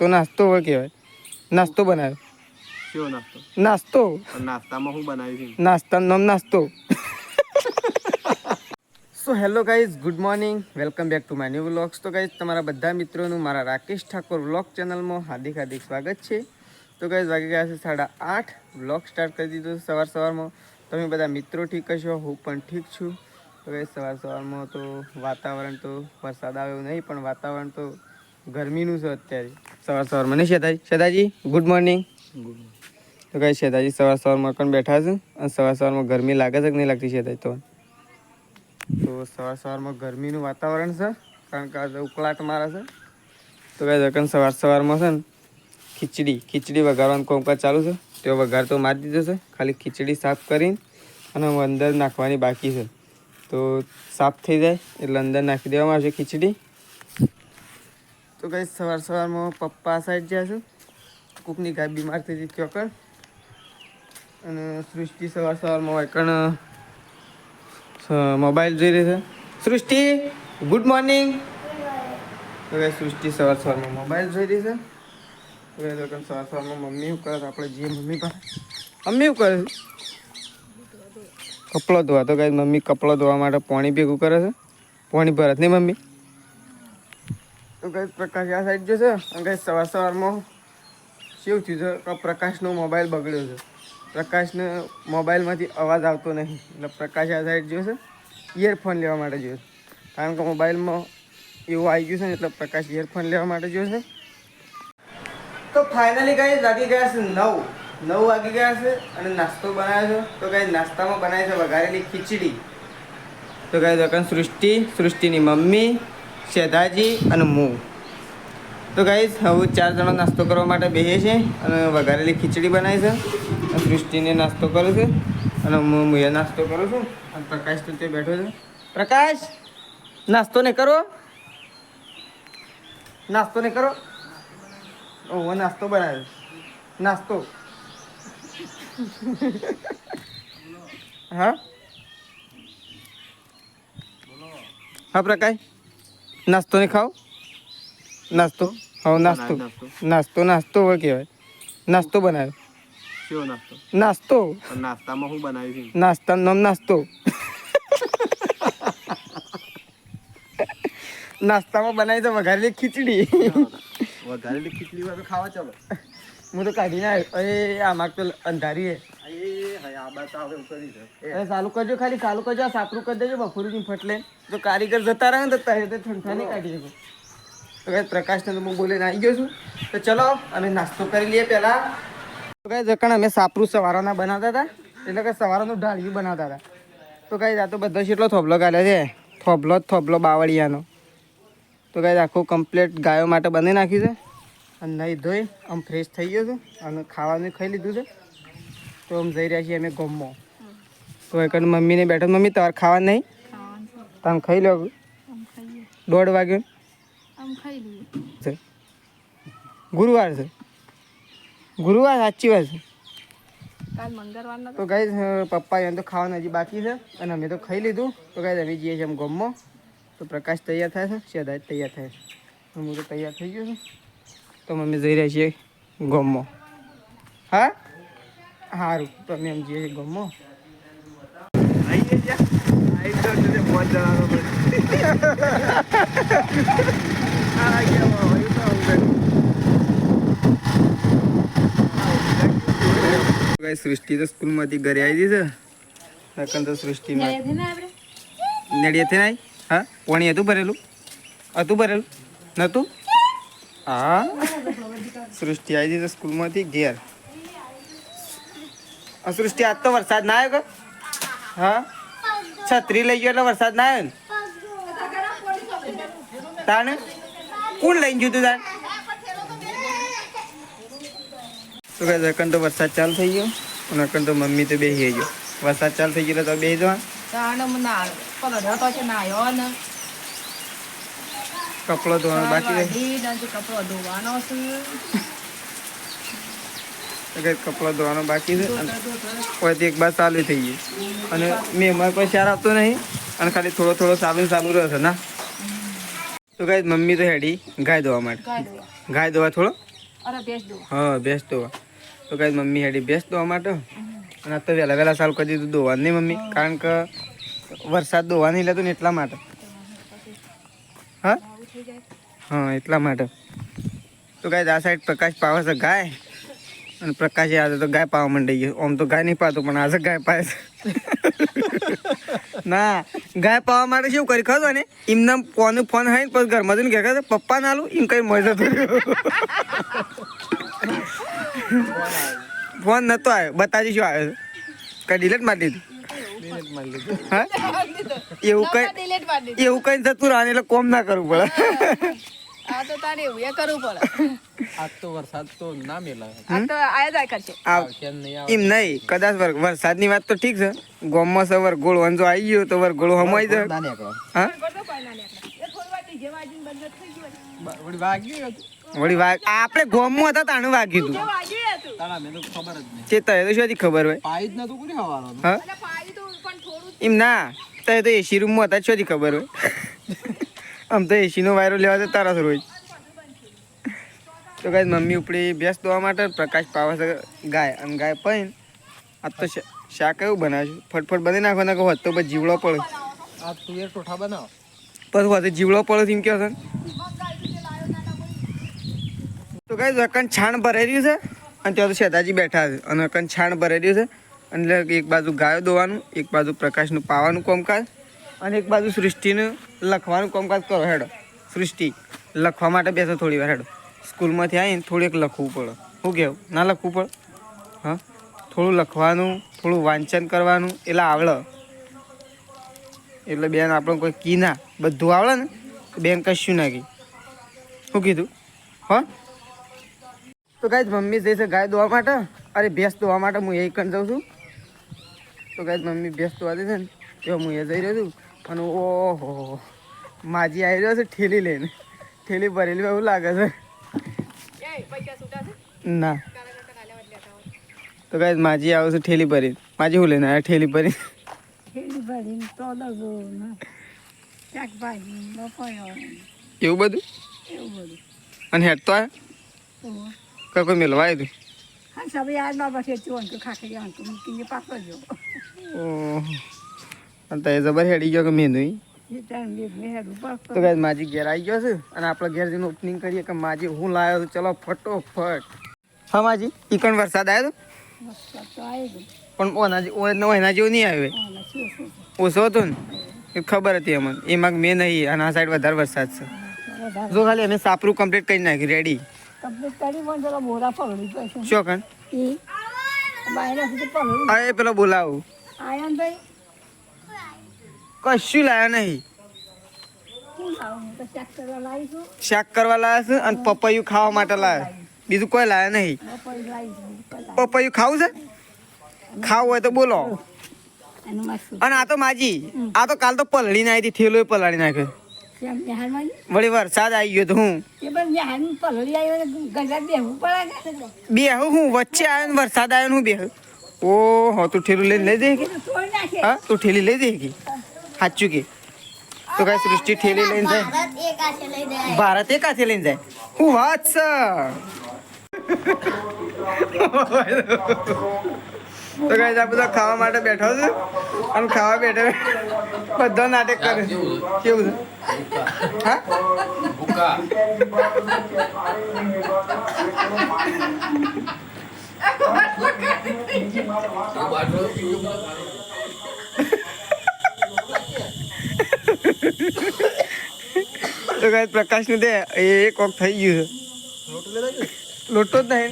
તો નાસ્તો હોય કહેવાય. નાસ્તો બનાવ્યો. કેવો નાસ્તો? નાસ્તો. નાસ્તામાં શું બનાવ્યું છે? નાસ્તાનું નામ નાસ્તો. So hello guys, good morning, welcome back to my new vlogs. તો ગાઈઝ તમારા બધા મિત્રોનું મારા રાકેશ ઠાકોર વ્લોગ ચેનલમાં હાર્દિક સ્વાગત છે. તો ગાઈઝ વાગી ગયા છે 8:30. વ્લોગ સ્ટાર્ટ કરી દીધો સવારમાં. તમે બધા મિત્રો ઠીક હશો, હું પણ ઠીક છું. તો ગાઈઝ સવારમાં તો વાતાવરણ તો વરસાદ આવ્યો નહીં, પણ વાતાવરણ તો ગરમીનું છે અત્યારે સવારમાં. નહીં શેતાજી ગુડ મોર્નિંગ. તો ગાઈઝ શેતાજી સવારમાં પણ બેઠા છે અને સવારમાં ગરમી લાગે છે કે નહીં લાગતી શેતાજી? તો સવારમાં ગરમીનું વાતાવરણ છે, કારણ કે આજે ઉકળાટ મારે છે. તો કાંઈ સવારમાં છે ને ખીચડી વઘારવાનું કામકાજ ચાલુ છે. તે વઘાર તો મારી દીધો છે, ખાલી ખીચડી સાફ કરીને અને અંદર નાખવાની બાકી છે. તો સાફ થઈ જાય એટલે અંદર નાખી દેવામાં આવશે ખીચડી. તો કાંઈ સવારમાં પપ્પા સાઈડ જાય છે, કોકની ગાય બીમાર થઈ હતી ચોકર. અને સૃષ્ટિ સવારમાં વાયકણ મોબાઈલ જોઈ રહી છે. સૃષ્ટિ ગુડ મોર્નિંગ. તો સૃષ્ટિ સવારમાં મોબાઈલ જોઈ રહી છે. તો સવારમાં મમ્મી શું કરે? આપણે જઈએ મમ્મી પાસે. મમ્મી શું કરે છે? કપડો ધોવા. તો કઈ મમ્મી કપડો ધોવા માટે પાણી ભેગું કરે છે. પાણી ભરત નહીં મમ્મી. તો કઈ પ્રકાશ આ સાઈડ જશે અને કઈ સવારમાં શું થયું છે કે પ્રકાશનો મોબાઈલ બગડ્યો છે. પ્રકાશને મોબાઈલમાંથી અવાજ આવતો નહીં, એટલે પ્રકાશ આ સાઈડ જોશે ઇયરફોન લેવા માટે જોશે. કારણ કે મોબાઈલમાં એવું આવી ગયું છે ને, એટલે પ્રકાશ ઇયરફોન લેવા માટે જોશે. તો ફાઇનલી ગાઈસ વાગી ગયા છે 9 વાગી ગયા છે અને નાસ્તો બનાવ્યો છે. તો ગાઈસ નાસ્તામાં બનાવી છે વઘારેલી ખીચડી. તો ગાઈસ અકન સૃષ્ટિની મમ્મી, શેધાજી અને હું. તો ગાઈસ હવે 4 જણા નાસ્તો કરવા માટે બેસીએ છીએ અને વઘારેલી ખીચડી બનાવી છે. સૃષ્ટિને નાસ્તો કરું છું અને હું નાસ્તો કરું છું અને પ્રકાશ તો તે બેઠો છે. પ્રકાશ નાસ્તો નહીં કરો? નાસ્તો નહીં કરો? ઓહો નાસ્તો બનાવ્યો. નાસ્તો હા હા પ્રકાશ નાસ્તો નહીં ખાઓ? નાસ્તો હા નાસ્તો હોય કહેવાય. નાસ્તો બનાવ્યો. કેવો નાસ્તો? નાસ્તો. નાસ્તામાં શું બનાવ્યું છે? નાસ્તાનું નામ નાસ્તો. નાસ્તામાં બનાવી તો વઘારેલી ખીચડી. વઘારેલી ખીચડી હોય તો ખાવા ચાલો. હું તો કાઢીને આવ્યો. આમાં તો અંધારી ચાલુ કરજો, ખાલી ચાલુ કરજો. આ સાપરું કરી દેજો બપોરથી ફટલે. તો કારીગર જતા રહે ને તો ઠંડા નહીં કાઢી શકો. તો કઈ પ્રકાશને તો હું બોલીને આવી ગયો છું. તો ચલો અમે નાસ્તો કરી લઈએ પહેલાં. તો કઈ જકણ અમે સાપરું સવારના બનાવતા હતા, એટલે કે સવારનું ઢાળિયું બનાવતા હતા. તો કઈ આ તો બધો કેટલો થોભલો કાઢે છે, થોભલો બાવળિયાનો. તો કઈ આખું કમ્પ્લીટ ગાયો માટે બની નાખ્યું છે અને નહીં ધોઈ આમ ફ્રેશ થઈ ગયો છું અને ખાવાનું ખાઈ લીધું છે. તો આમ જઈ રહ્યા છીએ અમે ગમમાં. તો એક મમ્મીને બેઠો. મમ્મી તમારે ખાવા નહીં? તમે ખાઈ લો. 1:30 વાગ્યો છે. ગુરુવાર છે. ગુરુવાર સાચી વાત છે. તો ગાઈઝ પપ્પા એમ તો ખાવાનું હજી બાકી છે અને અમે તો ખાઈ લીધું. તો ગાઈઝ અમે જઈએ છીએ એમ ગમમાં. તો પ્રકાશ તૈયાર થાય છે, શેદાજ તૈયાર થાય છે, હું તો તૈયાર થઈ ગયો છું. તો અમે જઈ રહ્યા છીએ ગમમાં. હા સારું. તો અમે એમ જઈએ છીએ ગમમાં. સૃષ્ટિ તો સ્કૂલમાંથી ઘરે આવી છે. તો સૃષ્ટિમાં નડિયાથી આવી. હા પાણી હતું ભરેલું નહોતું? હા સૃષ્ટિ આવી હતી સ્કૂલમાંથી ઘેર. સૃષ્ટિ આજ તો વરસાદ ના આવ્યો કે? હા છત્રી લઈ ગયો એટલે વરસાદ ના આવ્યો ને? તાને કોણ લઈને ગયું તું તાન? તો કઈ અકન તો વરસાદ ચાલુ થઈ ગયો અને અકન તો મમ્મી તો બેસી ગયો. વરસાદ ચાલુ થઈ ગયો તો બેસી જવા. કપડો ધોવાનો બાકી રહે. કપડો ધોવાનો બાકી છે અને એક બાર ચાલુ થઈ ગઈ અને મેં અમારે કોઈ ચાર આપતો નહીં અને ખાલી થોડો ચાલુ રહ્યો છે ના. તો ગાય મમ્મી તો હેડી ગાય ધોવા માટે. ગાય ધોવા થોડો અરે ભેંસ દો હા ભેંસ દોવા. તો કઈ મમ્મી હેડી ભેંસ દોવા માટે અને આ તો વહેલા સાલ કરી દીધું દોવાનું નહીં મમ્મી, કારણ કે વરસાદ દોવા નહીં લેતો ને એટલા માટે. હા હા એટલા માટે. તો કઈ આ સાઈડ પ્રકાશ પાવે છે ગાય અને પ્રકાશ આજે તો ગાય પાવા માંડી ગયો. આમ તો ગાય નહીં પાતો પણ આજે ગાય પાય છે. ના ગાય પાવા માટે શું કરી ખબર ને એમને ફોન હોય ને પછી ઘરમાં જઈને ઘેર પપ્પા ના આલું એમ કઈ મજા થયું. ફોન નતો આવ્યો, બતાજી શું આવ્યો કઈ ડિલેટ મારી દીધું. હા એવું કઈ થતું રહે એટલે કોમ ના કરવું પડે. આ તો તારે એવું એ કરવું પડે. આજ તો વરસાદ તો ના મેલા. આ તો આયા જાય કરશે. એમ નહીં કદાચ વરસાદની વાત તો ઠીક છે. ગોમમાં છે વરઘોડો વંજો આવી ગયો તો વરઘોડો હમાઈ જાય. હા વળી વાગ આપણે ગોમમાં હતા તાણું વાગ્યું હતું. ચેતા તો શું ખબર હોય. હા એમ ના તો એસી રૂમમાં હતા શું ખબર હોય. આમ તો એસી નો વાયરો લેવા જતા તારા રોજ. તો કઈ મમ્મી ઉપડી ભેંસ દોવા માટે પ્રકાશ પાવા છે ગાય અને ગાય પૈન આ તો શાક એવું બનાવ્યું ફટફટ બની નાખો ને કહો તો પછી જીવડો પડે. આ તુવેર ટોઠા બનાવ પછી હોતે જીવડો પડે એમ કહો છે. તો કઈ અકન છાણ ભરાઈ રહ્યું છે અને ત્યાં તો શેતાજી બેઠા છે અને અકન છાણ ભરાઈ રહ્યું છે. એટલે એક બાજુ ગાયો દોવાનું, એક બાજુ પ્રકાશનું પાવાનું કામકાજ અને એક બાજુ સૃષ્ટિનું લખવાનું કામકાજ કરો. હેડો સૃષ્ટિ લખવા માટે બેસો થોડી વાર. હેડો સ્કૂલમાંથી આવીને થોડીક લખવું પડે. શું કહેવું ના લખવું પડે? હા થોડું લખવાનું, થોડું વાંચન કરવાનું એટલે આવડે. એટલે બેન આપણે કોઈ કી ના બધું આવડે ને બેન કશું ના કી. શું કીધું? હા તો ગાય મમ્મી જઈશે ગાય દોવા માટે, અરે ભેંસ દોવા માટે હું એ કણ જાઉં છું. તો ગાય મમ્મી ભેંસ દોવા દે છે ને તો હું એ જઈ રહ્યો છું. અને ઓહો માજી આવી રહ્યો છે ઠેલી લઈને. ઠેલી ભરેલી એવું લાગે છે. ના તો ગાય માજી આવે છે ઠેલી ભરી. માજી હું લઈને આવ્યા ઠેલી ભરી. એવું બધું અને હેડ તો આવ્યા કોઈ મેળવા આવ્યું હતું. તો એ જબર હેડી ગયો કે મેં તો ગાય માજી ઘેર આવી ગયો છે અને આપણે ઘેર જઈને ઓપનિંગ કરીએ કે માજી હું લાવ્યો છું. ચલો ફટોફટ. હા માજી ઈકણ વરસાદ આવ્યો હતો પણ એના જેવું નહીં આવ્યો. ઓછો હતો ને એ ખબર હતી અમને. એમાં મેં નહીં અને આ સાઈડ વધારે વરસાદ છે. જો ખાલી અમે સાપરું કમ્પ્લીટ કરી નાખી રેડી. શું કણ અરે પેલો બોલાવું કશું લાયા નહીં. શાક કરવા લાયા છે અને પપૈયું ખાવા માટે લાયા. બીજું કોઈ લાયા નહીં. પપૈયું ખાવું છે? ખાવું હોય તો બોલો. અને આ તો માજી આ તો કાલ તો પલળી ના આવી હતી. ઠેલો પલાળી નાખ્યો. વળી વરસાદ આવી ગયો તો હું બેહું હું વચ્ચે આવ્યો ને વરસાદ આવ્યો હું બેહું. ઓહો તું ઠેલું લઈને લઈ દે કે? હા તું ઠેલી લઈ દે કે? સાચું કે? તો કઈ સૃષ્ટિ ઠેલી લઈને જાય. ભારત એક હાથે લઈને જાય. હું વાત છે. તો કઈ આ બધા ખાવા માટે બેઠો છે અને ખાવા બેઠે બધા નાટક કરે. કેવું છે? હા તો કઈ પ્રકાશ નું દે એક વખત થઈ ગયું છે. લોટો જ નહીં